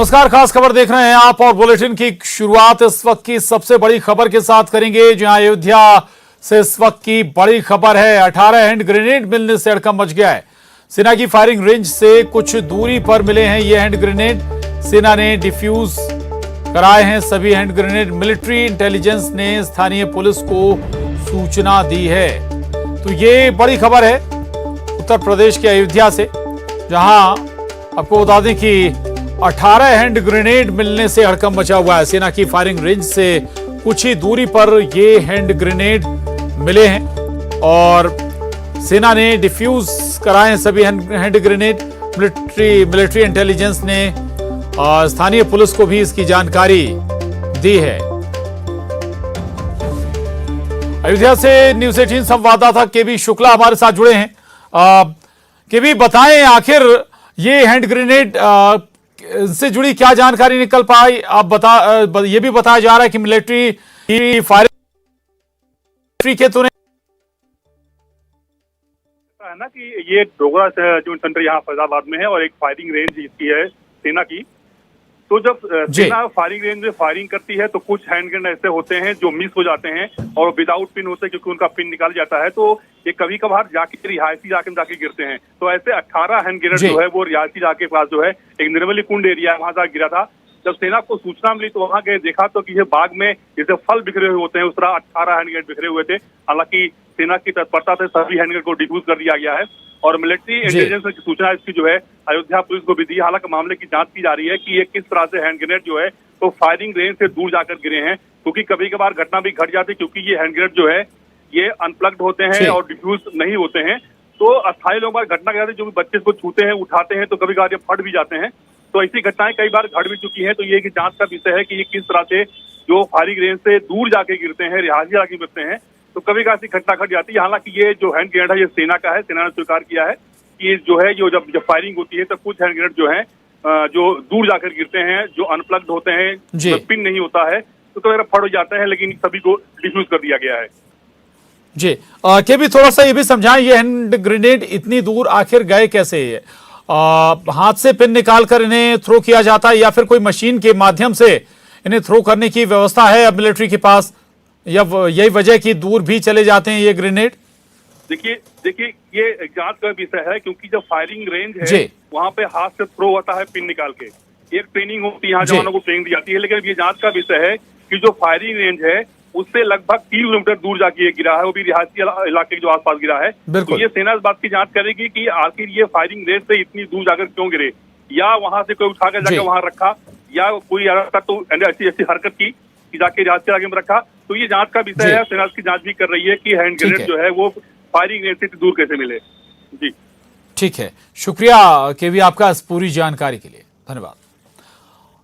नमस्कार, खास खबर देख रहे हैं आप और बुलेटिन की शुरुआत इस वक्त की सबसे बड़ी खबर के साथ करेंगे, जहां अयोध्या से इस वक्त की बड़ी खबर है। 18 हैंड ग्रेनेड मिलने से हड़कंप मच गया है। सेना की फायरिंग रेंज से कुछ दूरी पर मिले हैं ये हैंड ग्रेनेड। सेना ने डिफ्यूज कराए हैं सभी हैंड ग्रेनेड। मिलिट्री इंटेलिजेंस ने स्थानीय पुलिस को सूचना दी है। तो ये बड़ी खबर है उत्तर प्रदेश के अयोध्या से, जहां आपको बता दें कि 18 हैंड ग्रेनेड मिलने से हड़कंप मचा हुआ है। सेना की फायरिंग रेंज से कुछ ही दूरी पर ये हैंड ग्रेनेड मिले हैं और सेना ने डिफ्यूज कराए हैं सभी हैंड ग्रेनेड। मिलिट्री इंटेलिजेंस ने स्थानीय पुलिस को भी इसकी जानकारी दी है। अयोध्या से न्यूज 18 संवाददाता केबी शुक्ला हमारे साथ जुड़े हैं। केबी, बताएं आखिर ये हैंड ग्रेनेड से जुड़ी क्या जानकारी निकल पाई? आप ये भी बताया जा रहा है कि मिलिट्री की फायरिंग के तो नहीं है ना कि ये डोगरा जो सेंटर यहाँ फैजाबाद में है और एक फायरिंग रेंज इसकी है सेना की। तो जब सेना फायरिंग रेंज में फायरिंग करती है तो कुछ हैंड ग्रेनेड ऐसे होते हैं जो मिस हो जाते हैं और विदाउट पिन होते हैं, क्योंकि उनका पिन निकाल जाता है। तो ये कभी कभार जाके रिहायशी जाके गिरते हैं। तो ऐसे 18 हैंड ग्रेनेड जो है वो रिहायशी जाके पास जो है एक निर्मली कुंड एरिया है, वहां जाकर गिरा था। जब सेना को सूचना मिली तो वहां गए, देखा तो कि ये बाग में जैसे फल बिखरे हुए होते हैं उस तरह 18 हैंड ग्रेनेड बिखरे हुए थे। हालांकि सेना की तत्परता से सभी हैंड ग्रेनेड को डिफ्यूज कर दिया गया है और मिलिट्री इंटेलिजेंस की सूचना इसकी जो है अयोध्या पुलिस को भी दी। हालांकि मामले की जांच की जा रही है कि ये किस तरह से हैंड ग्रेनेड जो है तो फायरिंग रेंज से दूर जाकर गिरे हैं, क्योंकि कभी कभार घटना भी घट जाती है, क्योंकि ये हैंड ग्रेनेड जो है ये अनप्लग्ड होते हैं और डिफ्यूज नहीं होते हैं। तो अस्थायी लोग घटना क्या जो भी बच्चे को छूते हैं उठाते हैं तो कभी कभार ये फट भी जाते हैं। तो ऐसी घटनाएं कई बार घट भी चुकी हैं। तो ये कि जांच का विषय है कि ये किस तरह से जो फायरिंग रेंज से दूर जाके गिरते हैं, रिहायशी जाके गिरते हैं, तो कभी कभी ऐसी घटना घट जाती है। हालांकि ये जो हैंड ग्रेनेड है ये सेना का है। सेना ने स्वीकार किया है कि जो है जो जब फायरिंग होती है तो कुछ हैंड ग्रेनेड जो है जो दूर जाकर गिरते हैं, जो अनप्लग्ड होते हैं, जो पिन नहीं होता है, तो कभी फट हो जाते हैं, लेकिन सभी को डिफ्यूज कर दिया गया है। जी, के भी थोड़ा सा ये भी समझाएं, ये हैंड ग्रेनेड इतनी दूर आखिर गए कैसे? हाथ से पिन निकाल कर इन्हें थ्रो किया जाता है या फिर कोई मशीन के माध्यम से इन्हें थ्रो करने की व्यवस्था है अब मिलिट्री के पास, या यही वजह कि दूर भी चले जाते हैं ये ग्रेनेड? देखिए ये जांच का विषय है, क्योंकि जब फायरिंग रेंज है वहां पे हाथ से थ्रो होता है पिन निकाल के। एक ट्रेनिंग होती है, यहाँ जवानों को ट्रेनिंग दी जाती है। लेकिन ये जांच का विषय है कि जो फायरिंग रेंज है उससे लगभग 3 किलोमीटर दूर जाके गिरा है, वो भी रिहायशी इलाके के जो आसपास गिरा है। तो ये सेना इस बात की जांच करेगी कि आखिर ये फायरिंग रेंज से इतनी दूर जाकर क्यों गिरे, या वहां से कोई उठाकर जाकर वहां रखा, या कोई ऐसी हरकत की कि जाके रिहायशी इलाके में रखा। तो ये जांच का विषय है। सेना की जांच भी कर रही है कि हैंड ग्रेनेड जो है वो फायरिंग रेंज से दूर कैसे मिले। जी ठीक है, शुक्रिया केवी आपका इस पूरी जानकारी के लिए, धन्यवाद।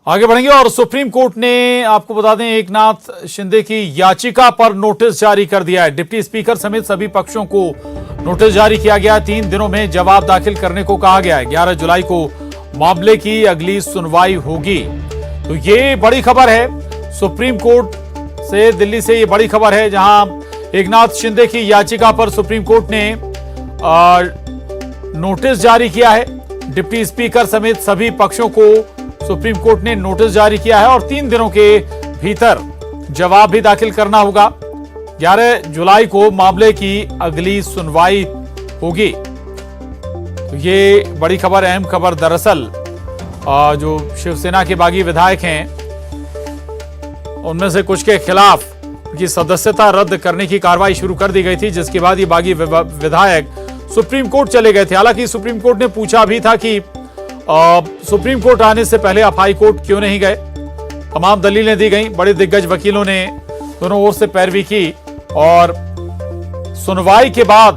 आगे बढ़ेंगे और सुप्रीम कोर्ट ने आपको बता दें एकनाथ शिंदे की याचिका पर नोटिस जारी कर दिया है। डिप्टी स्पीकर समेत सभी पक्षों को नोटिस जारी किया गया है। 3 दिनों में जवाब दाखिल करने को कहा गया है। 11 जुलाई को मामले की अगली सुनवाई होगी। तो ये बड़ी खबर है सुप्रीम कोर्ट से, दिल्ली से ये बड़ी खबर है, जहां एकनाथ शिंदे की याचिका पर सुप्रीम कोर्ट ने नोटिस जारी किया है। डिप्टी स्पीकर समेत सभी पक्षों को सुप्रीम कोर्ट ने नोटिस जारी किया है और 3 दिनों के भीतर जवाब भी दाखिल करना होगा। 11 जुलाई को मामले की अगली सुनवाई होगी। तो ये बड़ी खबर, अहम खबर। दरअसल जो शिवसेना के बागी विधायक हैं उनमें से कुछ के खिलाफ की सदस्यता रद्द करने की कार्रवाई शुरू कर दी गई थी, जिसके बाद ये बागी विधायक सुप्रीम कोर्ट चले गए थे। हालांकि सुप्रीम कोर्ट ने पूछा भी था कि सुप्रीम कोर्ट आने से पहले आप हाई कोर्ट क्यों नहीं गए। तमाम दलीलें दी गई। बड़े दिग्गज वकीलों ने दोनों ओर से पैरवी की और सुनवाई के बाद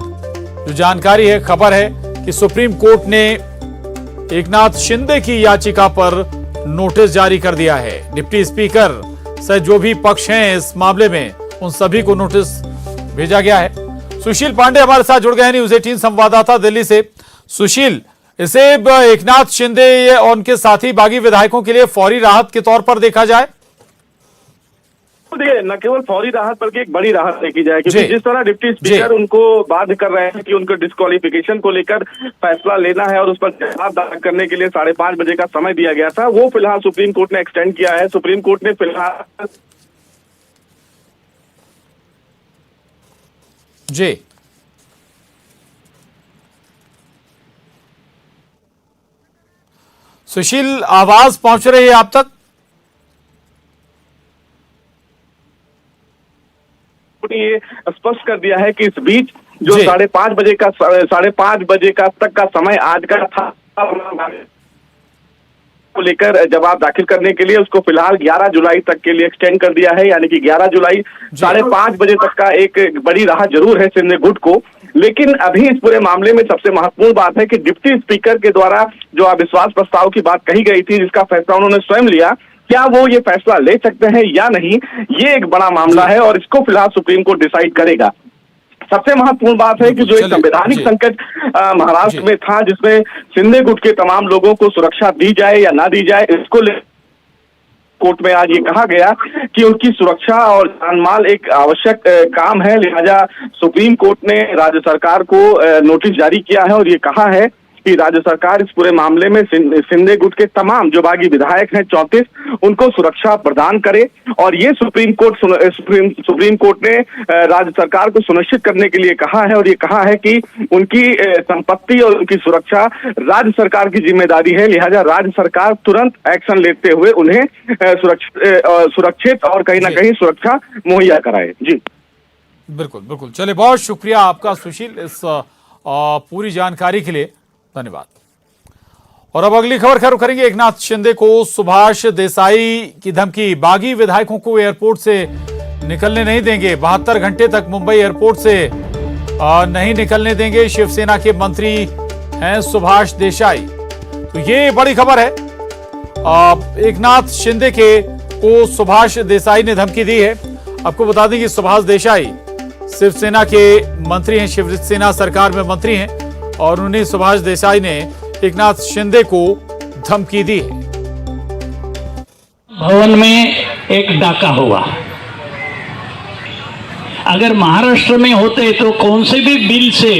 जो जानकारी है, खबर है कि सुप्रीम कोर्ट ने एकनाथ शिंदे की याचिका पर नोटिस जारी कर दिया है। डिप्टी स्पीकर से जो भी पक्ष हैं इस मामले में उन सभी को नोटिस भेजा गया है। सुशील पांडे हमारे साथ जुड़ गए हैं, न्यूज 18 संवाददाता दिल्ली से। सुशील, इसे एकनाथ शिंदे और उनके साथी बागी विधायकों के लिए फौरी राहत के तौर पर देखा जाए? देखिए, न केवल फौरी राहत बल्कि एक बड़ी राहत देखी जाए, क्योंकि जी। जिस तरह डिप्टी स्पीकर उनको बाध्य कर रहे हैं कि उनको डिस्क्वालिफिकेशन को लेकर फैसला लेना है और उस पर जवाब दाखिल करने के लिए 5:30 बजे का समय दिया गया था, वो फिलहाल सुप्रीम कोर्ट ने एक्सटेंड किया है। सुप्रीम कोर्ट ने फिलहाल जी सुशील, आवाज पहुंच रही है आप तक? ये स्पष्ट कर दिया है कि इस बीच जो जी। 5:30 बजे का तक का समय आज का था को लेकर जवाब दाखिल करने के लिए उसको फिलहाल 11 जुलाई तक के लिए एक्सटेंड कर दिया है। यानी कि 11 जुलाई 5:30 बजे तक का एक बड़ी राहत जरूर है सिंधे गुट को। लेकिन अभी इस पूरे मामले में सबसे महत्वपूर्ण बात है कि डिप्टी स्पीकर के द्वारा जो अविश्वास प्रस्ताव की बात कही गई थी, जिसका फैसला उन्होंने स्वयं लिया, क्या वो ये फैसला ले सकते हैं या नहीं, ये एक बड़ा मामला है और इसको फिलहाल सुप्रीम कोर्ट डिसाइड करेगा। सबसे महत्वपूर्ण बात है कि जो एक संवैधानिक संकट महाराष्ट्र में था, जिसमें सिंधे गुट के तमाम लोगों को सुरक्षा दी जाए या ना दी जाए, इसको कोर्ट में आज ये कहा गया कि उनकी सुरक्षा और जानमाल एक आवश्यक काम है। लिहाजा सुप्रीम कोर्ट ने राज्य सरकार को नोटिस जारी किया है और ये कहा है कि राज्य सरकार इस पूरे मामले में सिंधे गुट के तमाम जो बागी विधायक हैं 34, उनको सुरक्षा प्रदान करे। और ये सुप्रीम कोर्ट ने राज्य सरकार को सुनिश्चित करने के लिए कहा है और ये कहा है कि उनकी संपत्ति और उनकी सुरक्षा राज्य सरकार की जिम्मेदारी है। लिहाजा राज्य सरकार तुरंत एक्शन लेते हुए उन्हें सुरक्षित और कहीं ना कहीं सुरक्षा मुहैया कराए। जी बिल्कुल बिल्कुल, चलिए बहुत शुक्रिया आपका सुशील इस पूरी जानकारी के लिए, धन्यवाद। और अब अगली खबर खैर करेंगे। एकनाथ शिंदे को सुभाष देसाई की धमकी, बागी विधायकों को एयरपोर्ट से निकलने नहीं देंगे, 72 घंटे तक मुंबई एयरपोर्ट से नहीं निकलने देंगे, शिवसेना के मंत्री हैं सुभाष देसाई। तो ये बड़ी खबर है। एकनाथ शिंदे को सुभाष देसाई ने धमकी दी है। आपको बता दें कि सुभाष देसाई शिवसेना के मंत्री हैं, शिवसेना सरकार में मंत्री हैं और उन्हें सुभाष देसाई ने एकनाथ शिंदे को धमकी दी है। भवन में एक डाका हुआ। अगर महाराष्ट्र में होते तो कौन से भी बिल से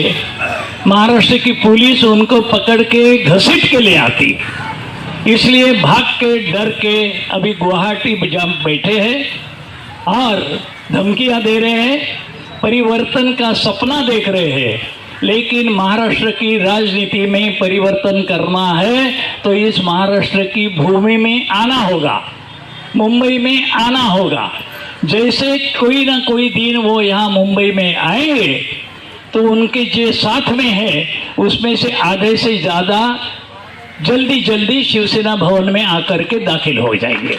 महाराष्ट्र की पुलिस उनको पकड़ के घसीट के ले आती। इसलिए भाग के डर के अभी गुवाहाटी में बैठे हैं और धमकियां दे रहे हैं, परिवर्तन का सपना देख रहे हैं। लेकिन महाराष्ट्र की राजनीति में परिवर्तन करना है तो इस महाराष्ट्र की भूमि में आना होगा, मुंबई में आना होगा। जैसे कोई ना कोई दिन वो यहाँ मुंबई में आएंगे तो उनके जो साथ में है उसमें से आधे से ज़्यादा जल्दी शिवसेना भवन में आकर के दाखिल हो जाएंगे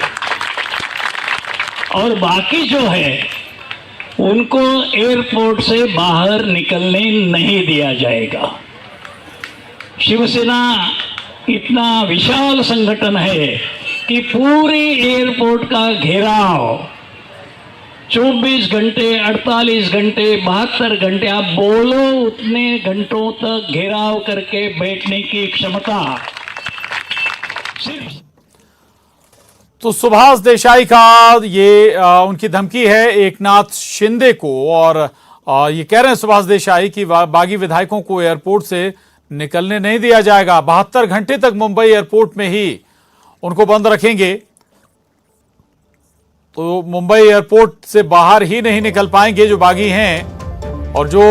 और बाकी जो है उनको एयरपोर्ट से बाहर निकलने नहीं दिया जाएगा। शिवसेना इतना विशाल संगठन है कि पूरे एयरपोर्ट का घेराव 24 घंटे, 48 घंटे, 72 घंटे, आप बोलो उतने घंटों तक घेराव करके बैठने की क्षमता सिर्फ। तो सुभाष देसाई का ये उनकी धमकी है एकनाथ शिंदे को और ये कह रहे हैं सुभाष देसाई कि बागी विधायकों को एयरपोर्ट से निकलने नहीं दिया जाएगा, 72 घंटे तक मुंबई एयरपोर्ट में ही उनको बंद रखेंगे। तो मुंबई एयरपोर्ट से बाहर ही नहीं निकल पाएंगे जो बागी हैं और जो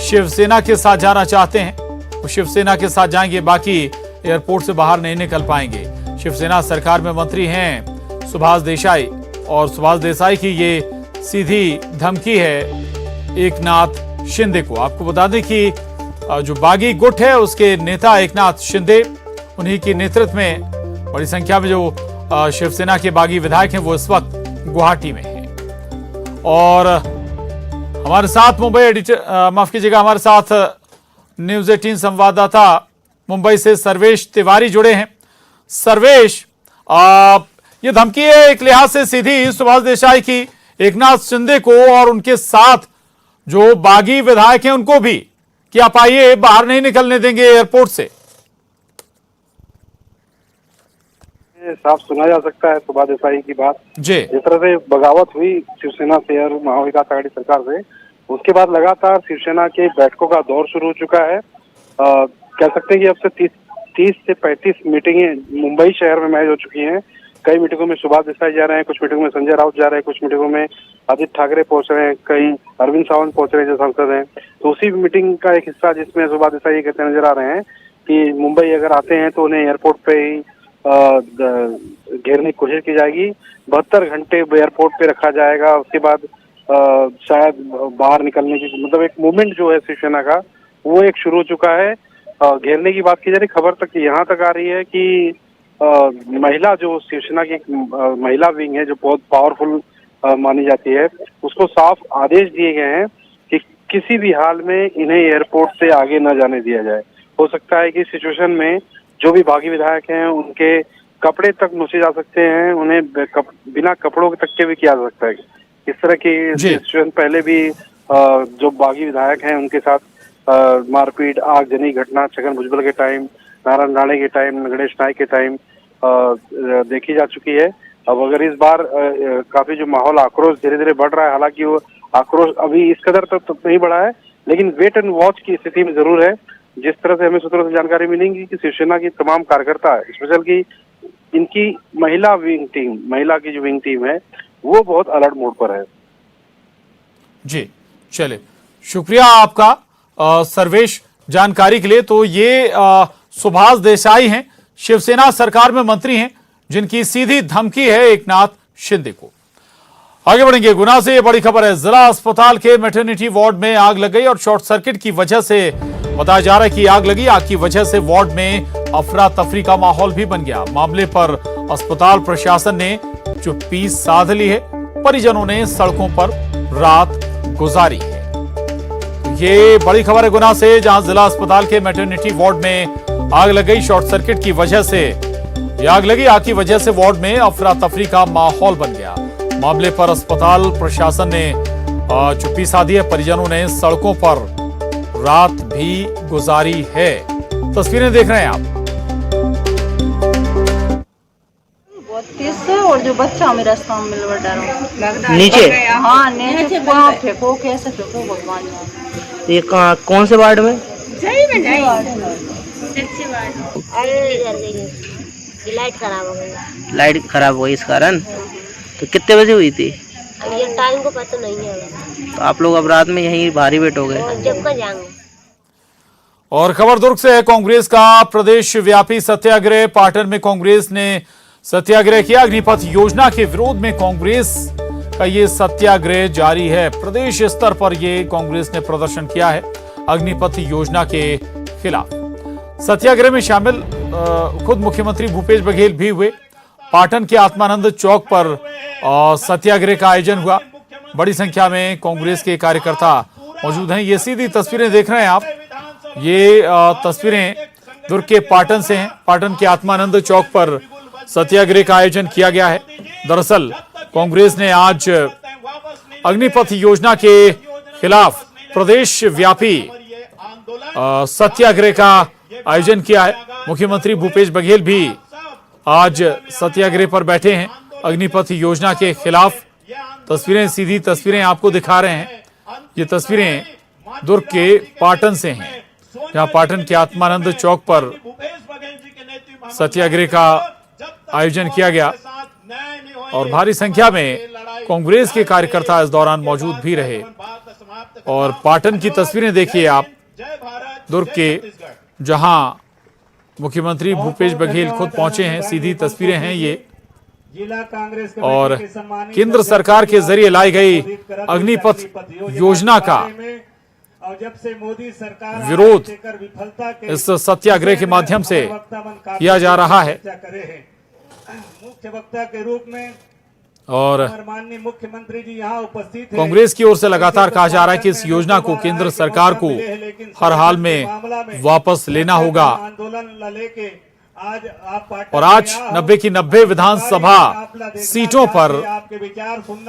शिवसेना के साथ जाना चाहते हैं वो शिवसेना के साथ जाएंगे, बाकी एयरपोर्ट से बाहर नहीं निकल पाएंगे। शिवसेना सरकार में मंत्री हैं सुभाष देसाई और सुभाष देसाई की ये सीधी धमकी है एकनाथ शिंदे को। आपको बता दें कि जो बागी गुट है उसके नेता एकनाथ शिंदे, उन्हीं के नेतृत्व में बड़ी संख्या में जो शिवसेना के बागी विधायक हैं वो इस वक्त गुवाहाटी में हैं। और हमारे साथ मुंबई एडिटर माफ कीजिएगा हमारे साथ न्यूज़ 18 संवाददाता मुंबई से सर्वेश तिवारी जुड़े हैं। सर्वेश, ये धमकी है एक लिहाज से सीधी सुभाष देसाई की एकनाथ शिंदे को और उनके साथ जो बागी विधायक हैं उनको भी कि आप आइए, बाहर नहीं निकलने देंगे एयरपोर्ट से। साफ सुना जा सकता है सुभा देसाई की बात। जी जिस तरह से बगावत हुई शिवसेना से और महाविकास आघाड़ी सरकार से, उसके बाद लगातार शिवसेना के बैठकों का दौर शुरू हो चुका है। कह सकते हैं कि अब से 30 से 35 मीटिंगें मुंबई शहर में मैच हो चुकी हैं। कई मीटिंगों में सुभा देसाई जा रहे हैं, कुछ मीटिंगों में संजय राउत जा रहे हैं, कुछ मीटिंगों में आदित्य ठाकरे पहुंच रहे हैं, कई अरविंद सावंत पहुंच रहे हैं जो सांसद हैं। तो उसी मीटिंग का एक हिस्सा जिसमें सुभा देसाई कहते नजर आ रहे हैं कि मुंबई अगर आते हैं तो उन्हें एयरपोर्ट पे ही घेरने की कोशिश की जाएगी। 72 घंटे एयरपोर्ट पे रखा जाएगा। उसके बाद शायद बाहर निकलने की मतलब एक मूवमेंट जो है शिवसेना का वो एक शुरू हो चुका है। घेरने की बात की जा रही, खबर तक यहाँ तक आ रही है कि महिला जो शिवसेना की महिला विंग है जो बहुत पावरफुल मानी जाती है, उसको साफ आदेश दिए गए हैं कि किसी भी हाल में इन्हें एयरपोर्ट से आगे न जाने दिया जाए। हो सकता है कि सिचुएशन में जो भी बागी विधायक हैं उनके कपड़े तक नोचे जा सकते हैं, उन्हें बिना कपड़ों तक के भी किया जा सकता है। इस तरह की सिचुएशन पहले भी जो बागी विधायक हैं उनके साथ मारपीट, आगजनी घटना छगन भुजबल के टाइम, नारायण राणे के टाइम, गणेश नायक के टाइम देखी जा चुकी है। अब अगर इस बार काफी जो माहौल आक्रोश धीरे धीरे बढ़ रहा है, हालांकि वो आक्रोश अभी इस कदर तक तो नहीं बढ़ा है, लेकिन वेट एंड वॉच की स्थिति में जरूर है। जिस तरह से हमें सूत्रों से जानकारी मिलेंगी कि शिवसेना की तमाम कार्यकर्ता, स्पेशल की इनकी महिला की जो विंग टीम है वो बहुत अलर्ट मोड पर है। जी चलिए, शुक्रिया आपका सर्वेश जानकारी के लिए। तो ये सुभाष देसाई हैं, शिवसेना सरकार में मंत्री हैं, जिनकी सीधी धमकी है एकनाथ शिंदे को। आगे बढ़ेंगे, गुना से ये बड़ी खबर है। जिला अस्पताल के मैटरनिटी वार्ड में आग लग गई और शॉर्ट सर्किट की वजह से बताया जा रहा है कि आग लगी। आग की वजह से वार्ड में अफरा तफरी का माहौल भी बन गया। मामले पर अस्पताल प्रशासन ने चुप्पी साध ली है। परिजनों ने सड़कों पर रात गुजारी है। ये बड़ी खबर है गुना से, जहां जिला अस्पताल के मैटरनिटी वार्ड में आग लग गई। शॉर्ट सर्किट की वजह से आग लगी। आग की वजह से वार्ड में अफरा तफरी का माहौल बन गया। मामले पर अस्पताल प्रशासन ने चुप्पी साधी है। परिजनों ने सड़कों पर रात भी गुजारी है। तस्वीरें देख रहे हैं आप। और जो बच्चा मेरा सामने मिल डरो नीचे, हाँ नीचे वहाँ फेंको, कैसे फेंको भगवान जाने। ये कौन से वार्ड में? लाइट खराब हो गई। लाइट खराब हो गई इस कारण। तो कितने बजे हुई थी? ये टाइम को पता नहीं है। तो आप लोग अब रात में यहीं भारी बैठ हो गए। जब का जाएंगे। और खबर दुर्ग से है। कांग्रेस का प्रदेश व्यापी सत्याग्रह। पाटन में कांग्रेस ने सत्याग्रह किया। अग्निपथ योजना के विरोध में कांग्रेस का ये सत्याग्रह जारी है। प्रदेश स्तर पर ये कांग्रेस ने प्रदर्शन किया है अग्निपथ योजना के खिलाफ। सत्याग्रह में शामिल खुद मुख्यमंत्री भूपेश बघेल भी हुए। पाटन के आत्मानंद चौक पर सत्याग्रह का आयोजन हुआ। बड़ी संख्या में कांग्रेस के कार्यकर्ता मौजूद हैं। ये सीधी तस्वीरें देख रहे हैं आप। ये तस्वीरें दुर्ग के पाटन से हैं। पाटन के आत्मानंद चौक पर सत्याग्रह का आयोजन किया गया है। दरअसल कांग्रेस ने आज अग्निपथ योजना के खिलाफ प्रदेश व्यापी सत्याग्रह का आयोजन किया है। मुख्यमंत्री भूपेश बघेल भी आज सत्याग्रह पर बैठे हैं अग्निपथ योजना के खिलाफ। तस्वीरें, सीधी तस्वीरें आपको दिखा रहे हैं। ये तस्वीरें दुर्ग के पाटन से हैं, जहां पाटन के आत्मानंद चौक पर सत्याग्रह का आयोजन किया गया और भारी संख्या में कांग्रेस के कार्यकर्ता इस दौरान मौजूद भी रहे। और पाटन की तस्वीरें देखिए आप, दुर्ग के, जहां मुख्यमंत्री भूपेश बघेल खुद पहुंचे हैं। सीधी तस्वीरें हैं ये। और केंद्र सरकार के जरिए लाई गई अग्निपथ योजना का विरोध इस सत्याग्रह के माध्यम से किया जा रहा है। मुख्य वक्ता के रूप में और माननीय मुख्यमंत्री जी यहाँ उपस्थित हैं। कांग्रेस की ओर से लगातार कहा जा रहा है कि इस योजना को केंद्र सरकार को हर हाल में वापस लेना होगा। आंदोलन लेके और आज 90 की 90 विधानसभा सीटों पर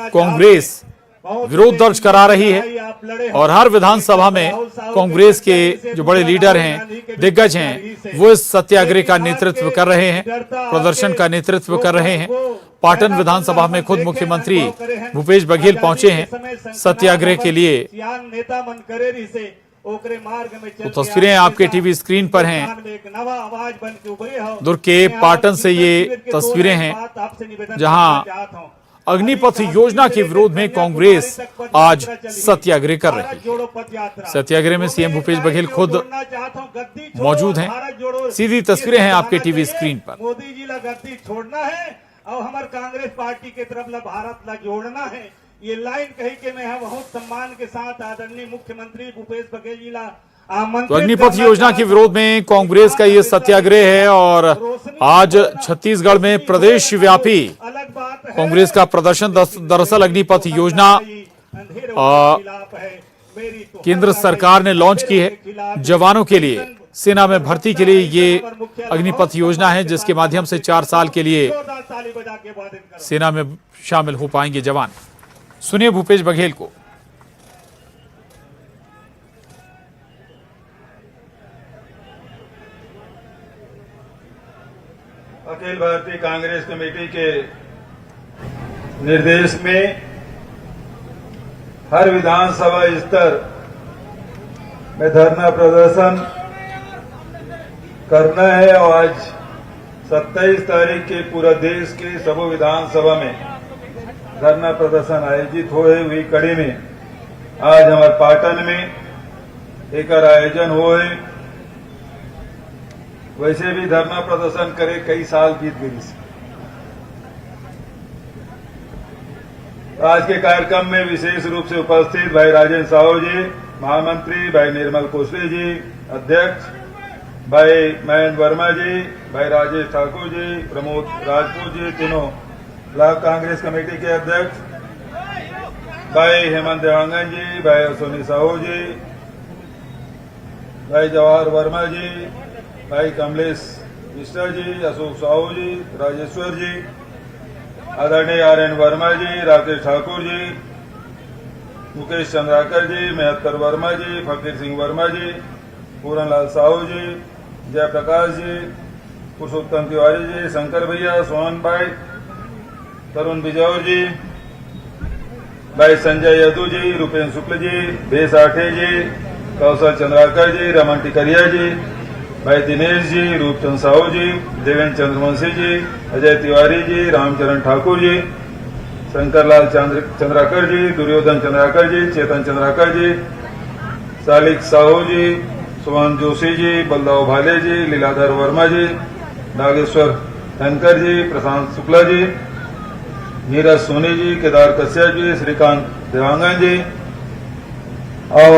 कांग्रेस विरोध दर्ज करा रही है और हर विधानसभा में कांग्रेस के जो बड़े लीडर हैं, दिग्गज हैं, वो इस सत्याग्रह का नेतृत्व कर रहे हैं, प्रदर्शन का नेतृत्व कर रहे हैं। पाटन विधानसभा में खुद मुख्यमंत्री भूपेश बघेल पहुंचे हैं सत्याग्रह के लिए। तो तस्वीरें आपके टीवी स्क्रीन पर हैं। दुर्ग के पाटन से ये तस्वीरें हैं जहां अग्निपथ योजना के विरोध में कांग्रेस आज सत्याग्रह कर रही है। सत्याग्रह में सीएम भूपेश बघेल खुद मौजूद हैं। सीधी तस्वीरें हैं आपके टीवी स्क्रीन पर। मोदी जी ला गद्दी छोड़ना है और हमारे कांग्रेस पार्टी के तरफ ला भारत ला जोड़ना है। ये लाइन कही के मैं बहुत सम्मान के साथ आदरणीय मुख्यमंत्री भूपेश बघेल जी ला तो अग्निपथ योजना के विरोध में कांग्रेस का ये सत्याग्रह है और आज छत्तीसगढ़ में प्रदेश व्यापी कांग्रेस का प्रदर्शन। दरअसल अग्निपथ योजना केंद्र सरकार ने लॉन्च की है जवानों के लिए, सेना में भर्ती के लिए। ये अग्निपथ योजना है जिसके माध्यम से 4 साल के लिए सेना में शामिल हो पाएंगे जवान। सुनिए भूपेश बघेल को। अखिल भारतीय कांग्रेस कमेटी के निर्देश में हर विधानसभा स्तर में धरना प्रदर्शन करना है और आज 27 तारीख के पूरा देश के सभी विधानसभा में धरना प्रदर्शन आयोजित हुई कड़ी में आज हमारे पाटन में एक आयोजन हुए। वैसे भी धरना प्रदर्शन करे कई साल बीत गई। आज के कार्यक्रम में विशेष रूप से उपस्थित भाई राजेंद्र साहू जी महामंत्री, भाई निर्मल कोसले जी अध्यक्ष, भाई महेंद्र वर्मा जी, भाई राजेश ठाकुर जी, प्रमोद राजपूत जी, तीनों ब्लॉक कांग्रेस कमेटी के अध्यक्ष, भाई हेमंत देवांगन जी, भाई सोनी साहू जी, भाई जवाहर वर्मा जी, भाई कमलेश मिश्रा जी, अशोक साहू जी, राजेश्वर जी, आदरणीय RN वर्मा जी, राकेश ठाकुर जी, मुकेश चंद्राकर जी, महत्तर वर्मा जी, फकीर सिंह वर्मा जी, पूरनलाल साहू जी, जयप्रकाश जी, पुरुषोत्तम तिवारी जी, शंकर भैया, सोहन भाई, तरुण बिजौर जी, भाई संजय यदू जी, रूपेन्द्र शुक्ल जी, भेष आठे जी, कौशल चंद्राकर जी, रमन टिकरिया जी, भाई दिनेश जी, रूपचंद साहू जी, देवेंद्र चंद्रवंशी जी, अजय तिवारी जी, रामचरण ठाकुर जी, शंकरलाल चंद्राकर जी, दुर्योधन चंद्राकर जी, चेतन चंद्राकर जी, सालिक साहू जी, सुमन जोशी जी, बलदाव भाले जी, लीलाधर वर्मा जी, नागेश्वर धनकर जी, प्रशांत शुक्ला जी, नीरज सोनी जी, केदार कश्यप जी, श्रीकांत देवांगन जी और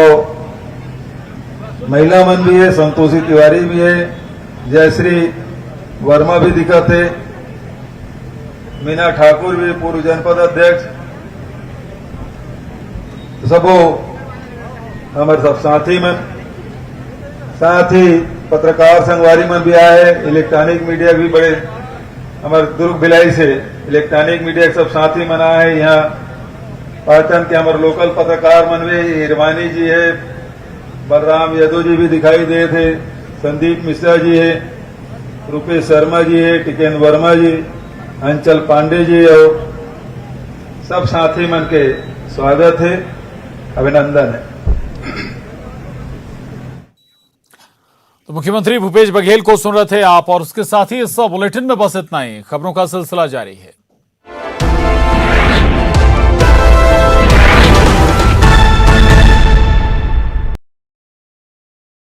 महिला मन भी है, संतोषी तिवारी भी है, जयश्री वर्मा भी दिखत है, मीना ठाकुर भी पूर्व जनपद अध्यक्ष, सबो हमारे सब साथी मन, साथ ही पत्रकार संगवारी मन भी आए, इलेक्ट्रॉनिक मीडिया भी बड़े हमारे दुर्ग भिलाई से इलेक्ट्रॉनिक मीडिया के सब साथी मन आए। यहाँ पाटन के हमारे लोकल पत्रकार मन भी, हिरवानी जी है, बलराम यादव जी भी दिखाई दे थे, संदीप मिश्रा जी है, रूपेश शर्मा जी है, टिकेंद्र वर्मा जी, अंचल पांडे जी और सब साथी मन के स्वागत है, अभिनंदन है। तो मुख्यमंत्री भूपेश बघेल को सुन रहे थे आप और उसके साथ ही इस बुलेटिन में बस इतना ही। खबरों का सिलसिला जारी है।